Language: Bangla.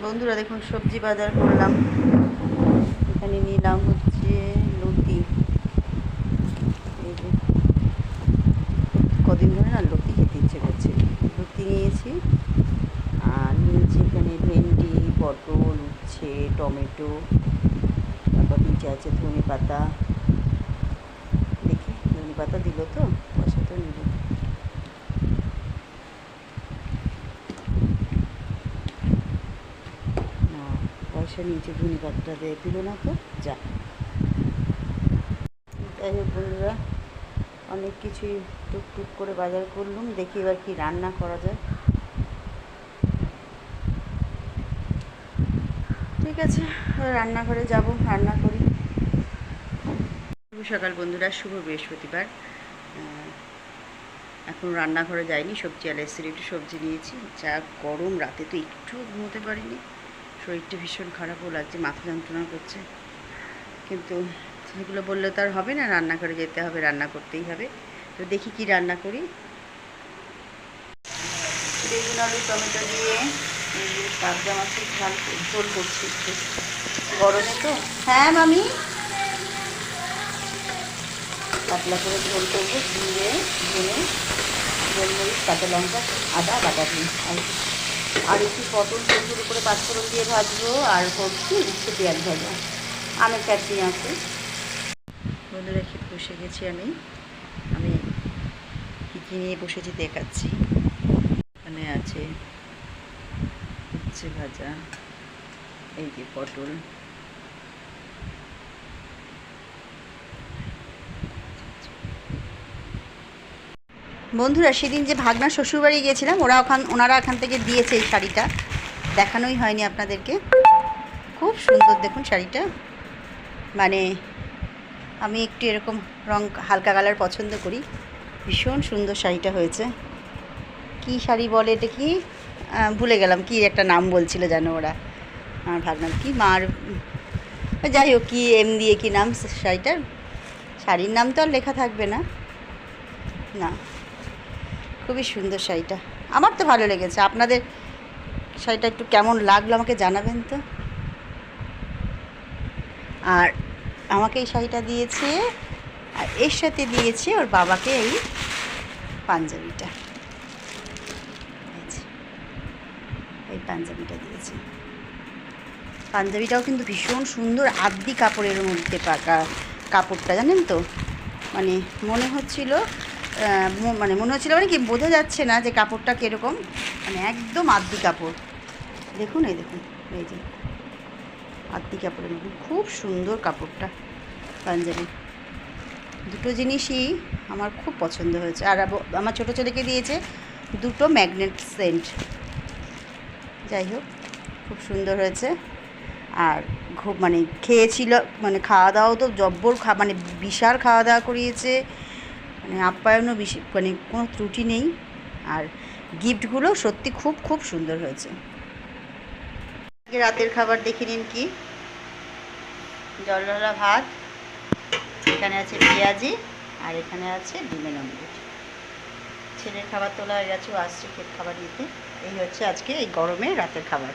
বন্ধুরা দেখুন সবজি বাজার করলাম। এখানে নিলাম হচ্ছে লতি। এই যে কদিন ধরে না লতি খেতে ইচ্ছে করছে, লতি নিয়েছি। আর নিয়েছি এখানে ভেন্ডি, পটল, উচ্ছে, টমেটো, তারপর নিচে আছে ধনে পাতা। দেখি ধনে পাতা দিল তো পয়সা তো নিল। পয়সা নিয়েছে, ধনে পাতাটা দিল না তো যা। যাই হোক বন্ধুরা, অনেক কিছুই টুকটুক করে বাজার করলাম। দেখি এবার কি রান্না করা যায়। ঠিক আছে, রান্নাঘরে যাব, রান্না করি। শুভ সকাল বন্ধুরা, শুভ বৃহস্পতিবার। এখন রান্নাঘরে যাইনি, সবজি আলা এসে একটু সবজি নিয়েছি। যা গরম, রাতে তো একটু ঘুমোতে পারিনি, শরীরটা ভীষণ খারাপও লাগছে, মাথা যন্ত্রণা করছে। কিন্তু সেগুলো বললে তো আর হবে না, রান্নাঘরে যেতে হবে, রান্না করতেই হবে। তো দেখি কি রান্না করি। বেগুন, আলু, টমেটো দিয়ে কাবদা মাছের ঝোল করছি একটু গরমে তো। হ্যাঁ মামি, পাতলা করে ঝোল করবো, জিরে, ধনে, গোলমরিচ, কাঁচা লঙ্কা, আদা বাটা দিই। আর একটু পটল ছোটো করে পাঁচফোড়ন দিয়ে ভাজবো। আর করছি উচ্ছে পেঁয়াজ ভাজা, আমের চাটনি আছে। বন্ধুরা খেতে বসে গেছি আমি কী কী নিয়ে বসেছি দেখাচ্ছি। এখানে আছে উচ্ছে ভাজা, এই যে পটল, বন্ধুরা সেদিন যে ভাগনা শ্বশুরবাড়ি গিয়েছিলাম, ওনারা এখান থেকে দিয়েছে এই শাড়িটা, দেখানোই হয়নি আপনাদেরকে। খুব সুন্দর দেখুন শাড়িটা, মানে আমি একটু এরকম রং হালকা কালার পছন্দ করি। ভীষণ সুন্দর শাড়িটা হয়েছে। কি শাড়ি বলে এটা, কি ভুলে গেলাম, কি একটা নাম বলছিল জানো ওরা, আমার ভাগনার কি মার, যাই হোক কি এম দিয়ে কি নাম শাড়িটার, শাড়ির নাম তো আর লেখা থাকবে না। না, খুবই সুন্দর শাড়িটা, আমার তো ভালো লেগেছে। আপনাদের শাড়িটা একটু কেমন লাগলো আমাকে জানাবেন তো। আর আমাকে এই শাড়িটা দিয়েছে, আর এর সাথে দিয়েছে ওর বাবাকে এই পাঞ্জাবিটা, এই পাঞ্জাবিটা দিয়েছে। পাঞ্জাবিটাও কিন্তু ভীষণ সুন্দর, আদি কাপড়ের মধ্যে পাকা কাপড়টা, জানেন তো। মানে মনে হচ্ছিল মানে কি বোঝা যাচ্ছে না যে কাপড়টা কীরকম, মানে একদম আদি কাপড়। দেখুন এই দেখুন, এই যে আদি কাপড়ের মধ্যে খুব সুন্দর কাপড়টা। পাঞ্জাবি দুটো জিনিসই আমার খুব পছন্দ হয়েছে। আর আমার ছোটো ছেলেকে দিয়েছে দুটো ম্যাগনেট সেন্ট। যাই হোক, খুব সুন্দর হয়েছে। আর মানে খেয়েছিল, মানে খাওয়া দাওয়াও তো জব্বর, মানে বিশাল খাওয়া দাওয়া করিয়েছে, মানে আপ্যায়নও বেশি, মানে কোনো ত্রুটি নেই। আর গিফটগুলো সত্যি খুব খুব সুন্দর হয়েছে। রাতের খাবার দেখে নিন, কি জলঢালা ভাত, এখানে আছে পেঁয়াজি, আর এখানে আছে ডিমের অমলেট। ছেলের খাবার তোলা হয়ে গেছে, ও আসছে খাবার নিতে। এই হচ্ছে আজকে এই গরমে রাতের খাবার।